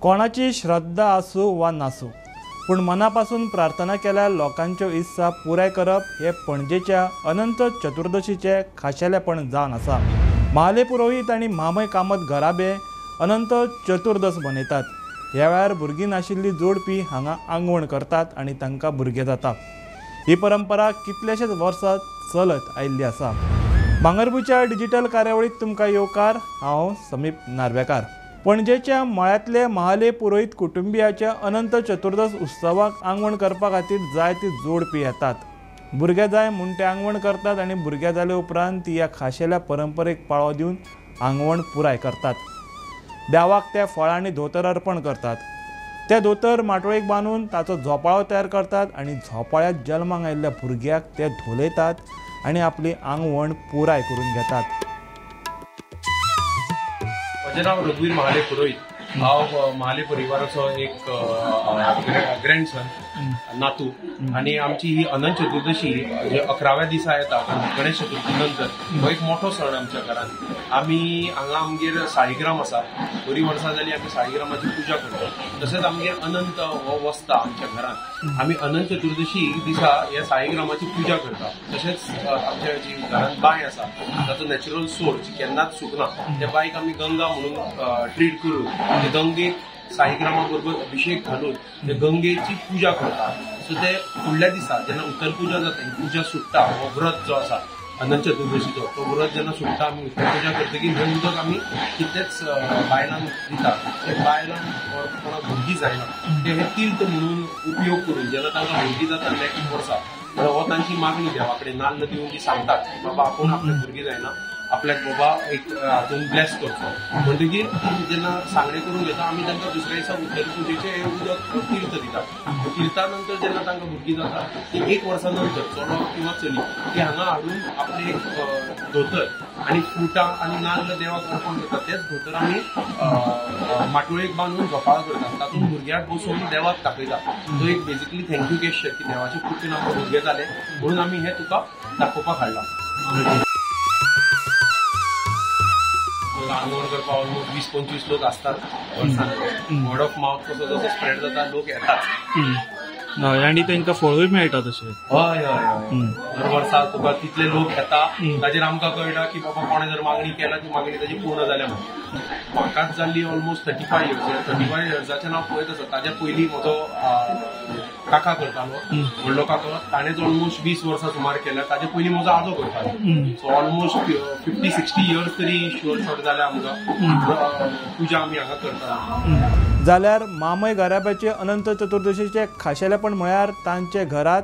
कोणाची श्रद्धा आसूं वा नासूं, पूण मनापासून प्रार्थना केल्यार लोकांच्यो इत्सा पुराय करप हे पणजेच्या अनंत चतुर्दशीचे खाशेलेपण जावन आसा। महाले पुरोहीत आनी म्हामय कामत घराबे अनंत चतुर्दश मनयतात। ह्या वेळार भुरगीं नाशिल्लीं जोडपी हांगा आंगवण करतात आनी तांकां भुरगे जाता। ही परंपरा कितलेशेच वर्सां चलत आयिल्ली आसा। भांगरभूंयच्या डिजिटल कार्यावळीत तुमकां येवकार। हांव समीप नार्वेकार। पणजेच्या मळ्यांतले महाले पुरोहीत कुटुंबियाच्या अनंत चतुर्दश उत्सवाक आंगवण करपा खातीर जायती जोडपी येतात। भुरगे जाय म्हूण ते आंगवण करतात आनी भुरगे जाले उपरांत ती ह्या खाशेल्या परंपरेक पाळो दिवन आंगवण पुराय करतात। देवाक ते फळां आनी धोतर अर्पण करतात। ते धोतर माटोळेक बांदून ताचो झोपाळो तयार करतात आनी झोपाळ्यात जल्माक आयिल्ल्या भुरग्याक ते धोलयतात आनी आपली आंगवण पुराय करून घेतात। म्हजें नांव रघुवीर महाले पुरोहीत। हांव महाले परिवाराचो एक ग्रँडसन नातू आनी आमची ही अनंत चतुर्दशी जे 11व्या दिसा येता गणेश चतुर्थी नंतर हो एक मोठो सण आमच्या घरांत। आमी हांगा आमगेर साळीग्राम आसा, बरी वर्सां जाली आमी साळीग्रामाची पुजा करतात। तशेंच आमगेर अनंत हो वस्ता आमच्या घरांत। आमी अनंत चतुर्दशी दिसा ह्या साळीग्रामाची पुजा करतात। तशेंच आमच्या जी घरांत बांय आसा ताचो नॅचरल सोर्स जी केन्नाच सुकना, त्या बांयक आमी गंगा म्हणून ट्रीट करून ते गंगेक साळीग्रामा बरोबर अभिषेक घालून ते गंगेची पुजा करतात। सो ते फुडल्या दिसा जेन्ना उत्तर पुजा जाता, ही पुजा सुट्टा, हो व्रत जो आसा अनंत चतुर्दशीचो तो व्रत जेन्ना सुट्टा आमी उत्तर पुजा करतकीर हें उदक आमी कितलेच बायलांक दितात। ते बायलांक कोणाक भुरगीं जायना ते हे तीर्थ म्हणून उपयोग करून जेन्ना तांकां भुरगीं जाता नेक्स्ट वर्सा हो तांची मागणी देवा कडेन नाल्ल दिवन ती सांगतात की बाबा आपूण आपल्याक भुरगीं जायना, आपल्याक बाबा एक हातून ब्लेस करचो म्हणटकीर जेन्ना सांगणे करून घेता आमी तांकां दुसऱ्या दिसा उत्तर पुजेचें हें उदक तीर्थ दितात। तीर्था नंतर जेन्ना तांकां भुरगीं जाता ती 1 वर्सा नंतर चलो किंवा चली ती हांगा हाडून आपले एक धोतर आनी फ्रुटां आनी नाल्ल देवाक अर्पण करतात। तेच धोतर आमी माटोळेक बांदून झोपाळो करतात, तातूंत भुरग्याक बसोवन देवाक दाखयतात। तो एक बेजिकली थँक्यू गेस्चर की देवाचे कृपेन आमकां भुरगे जाले म्हणून आमी हें तुका दाखोवपाक हाडलां। आंगवण करपाक ऑलमोस्ट 20-25 लोक असतात वर्सान। वर्ड ऑफ माउथ कसो जसो स्प्रेड जाता लोक येतात आनी तांकां फळूय मेळटा तशें। हय हय हय, दर वर्सा तुका तितले लोक येता, ताचेर आमकां कळटा की बाबा कोणें जर मागणी केला ती मागणी ताची पूर्ण जाल्या म्हणून। म्हाकाच जाल्ली ऑलमोस्ट 35 इयर्स। 35 इयर्साचें हांव पळयत आसा। ताच्या पयलीं म्हजो काका करतालो, व्हडलो काका, ताणेंच ऑलमोस्ट 20 वर्सां सुमार केल्या। ताच्या पयलीं म्हजो आजो करतालो। सो ऑलमोस्ट 50-60 इयर्स तरी शुअर शॉर्ट जाल्या आमकां पुजा आमी हांगा करता। जाल्यार मामय घराब्याचे अनंत चतुर्दशीचे खाशेलेपण म्हळ्यार तांचे घरात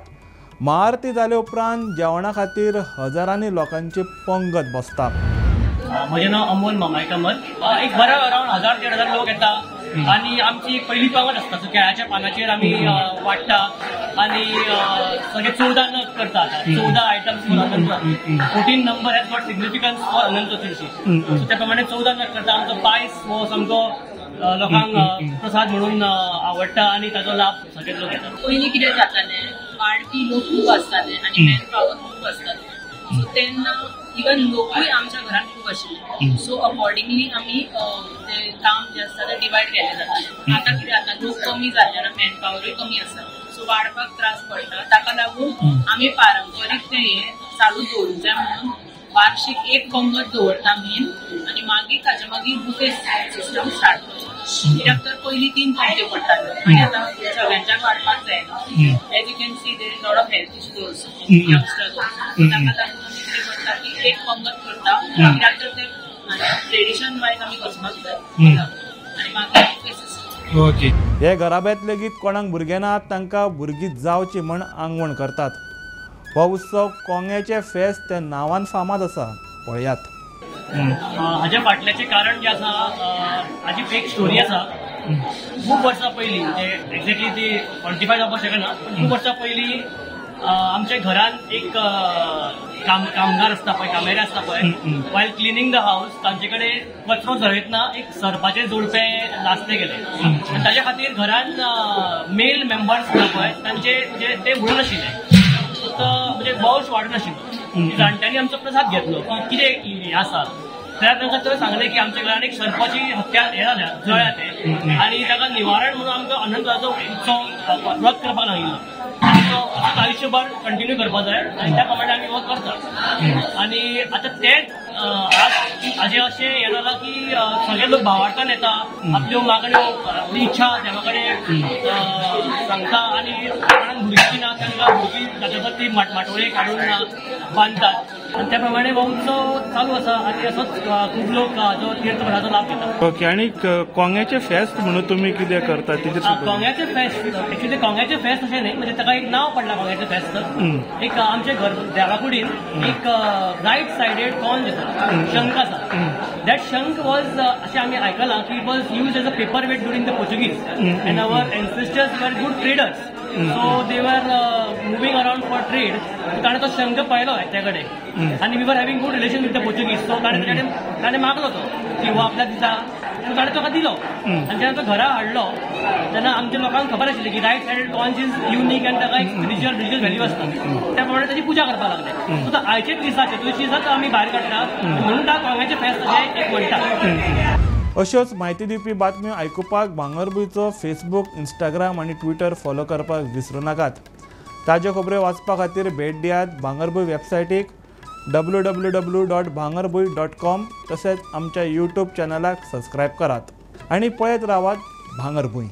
महाआरती जाले उपरांत जेवणा खातीर हजारांनी लोकांची पंगत बसता। म्हजें नांव अमोल मामय कामत। एक बरो अरावंड 1000-1500 लोक येता आनी आमची एक पयली पंगत आसता। सो केळ्याच्या पानाचेर आमी वाडटा आनी सगळे 14 नग करतात। 14 items for Anant. 14 number has got significance for Anant Chaturthi. So त्या प्रमाणे 14 नग करता। आमचो पायस हो सामको लोकांक प्रसाद म्हणून आवडटा आनी ताचो लाभ सगळे लोक घेतात। पयलीं कितें जातालें, वाडपी लोक खूब आसताले आनी मॅन पावर खूब आसताले। सो तेन्ना इवन लोकूय आमच्या घरांत खूब आशिल्ले। सो अकॉर्डिंगली आमी ते काम जे आसता ते डिवायड केले जाताले। आतां कितें जाता, लोक कमी जाल्ले ना, मॅन पावरूय कमी आसा, सो वाडपाक त्रास पडटा। ताका लागून आमी पारंपरीक तें हें चालू दवरूंक जाय म्हणून वार्षिक एक पंगत दवरता मेन आनी मागीर ताच्या मागीर बुफे सिस्टम स्टार्ट करता। कित्याक तर पयलीं 3 पंगत्यो पडटाल्यो आनी आतां सगळ्यांच्याक वाडपाक जायना। As you can see there is lot of health issues also youngsters. ताका लागून आमी कितें करता की एक पंगत करता, कित्याक तर ते ट्रेडिशन वायज आमी करपाक जाय आनी मागीर बुफे सिस्टम। ओके, हे घराब्यांत लेगीत कोणाक भुरगे नात तांकां भुरगीं जावची म्हण आंगवण करतात। हो उत्सव कोंग्याचे फेस्त ते नांवान फामाद आसा, पळयात। हाजे फाटल्याचें कारण जें आसा, हाजी एक स्टोरी आसा। खूब वर्सां पयलीं, म्हणजे एक्झॅक्टली ती क्वॉन्टिफाय जावपाक शकना, पण खूब वर्सां पयलीं आमच्या घरांत एक कामगार आसता पळय, कामेरे आसता पळय, वायल क्लिनिंग द हावस तांचे कडेन कचरो जळयतना एक सरपाचें जोडपें नासलें गेलें आनी ताच्या खातीर घरांत मेल मेंबर्स आसता पळय तांचे म्हणजे ते उडनाशिल्ले। म्हणजे वंश वाडनाशिल्लो। जाणट्यांनी आमचो प्रसाद घेतलो की कितें हें आसा त्या तांकां तर सांगलें की आमच्या घरान एक सर्पाची हत्या हे जाल्या जळ्या ते आणि ताका निवारण म्हणून आमकां अनंताचो उत्सव सुरवात करपाक लागिल्लो आनी तो असोच आयुश्यभर कंटिन्यू करपाक जाय आनी त्या प्रमाणे आमी हो करतात आनी आतां तेच आज हाजें अशें हें जालां की सगळे लोक भावार्थान येता आपल्यो मागण्यो आपली इच्छा देवा कडेन सांगता आनी भुरगीं ना तांकां भुरगीं ताचे खातीर माटोळे काडून बांदतात आणि त्याप्रमाणे हो उत्सव चालू आसा आनी असोच खूब लोक जो तीर्थभराचो लाभ घेतात. ओके. आणि कोंग्याचे फेस्त म्हणून तुम्ही कितें करता तेजेर कोंग्याचे फेस्त एक्चुअली कोंग्याचे फेस्त अशें न्ही म्हणजे ताका एक नांव पडला कोंग्याचे फेस्त. एक आमचे घर देवाकुडीन एक रायट सायडेड कॉर्न आसा शंख आसा. दॅट शंख वॉज अशें आमी आयकलां की it was use as a paper weight during the Portuguese and our ancestors were good traders. So they were moving around for trade. ताणें तो शंख पाहिलो त्या कडेन आणि we were having good relation with the Portuguese. So ताणें मागलो तो की हो आपल्याक दिता. सो ताणें ताका दिलो आनी जेन्ना तो घरा हाडलो तेन्ना आमच्या लोकांक खबर आशिल्ली की right sided corns is unique आनी ताका एक रिच्युअल व्हॅल्यू आसता. त्या प्रमाणे ताची पुजा करपाक लागले. सो आयचेच दिसा चतुर्थीचाच आमी भायर काडटा म्हणून ताका कोंग्याचे फेस्त अशें एक म्हणटा. अश्योच म्हायती दिवपी बातम्यो आयकुपाक भांगरभूंयचो फेसबूक, इंस्टाग्राम आनी ट्विटर फॉलो करपाक विसरूं नाकात. ताज्यो खबरो वाचपा खातीर भेट दियात भांगरभूंय वेबसायटीक www.bhangarbuy.com. तशेंच आमच्या यूट्यूब चॅनलाक सबस्क्रायब करात आनी पळयत रावात भांगरभूंय.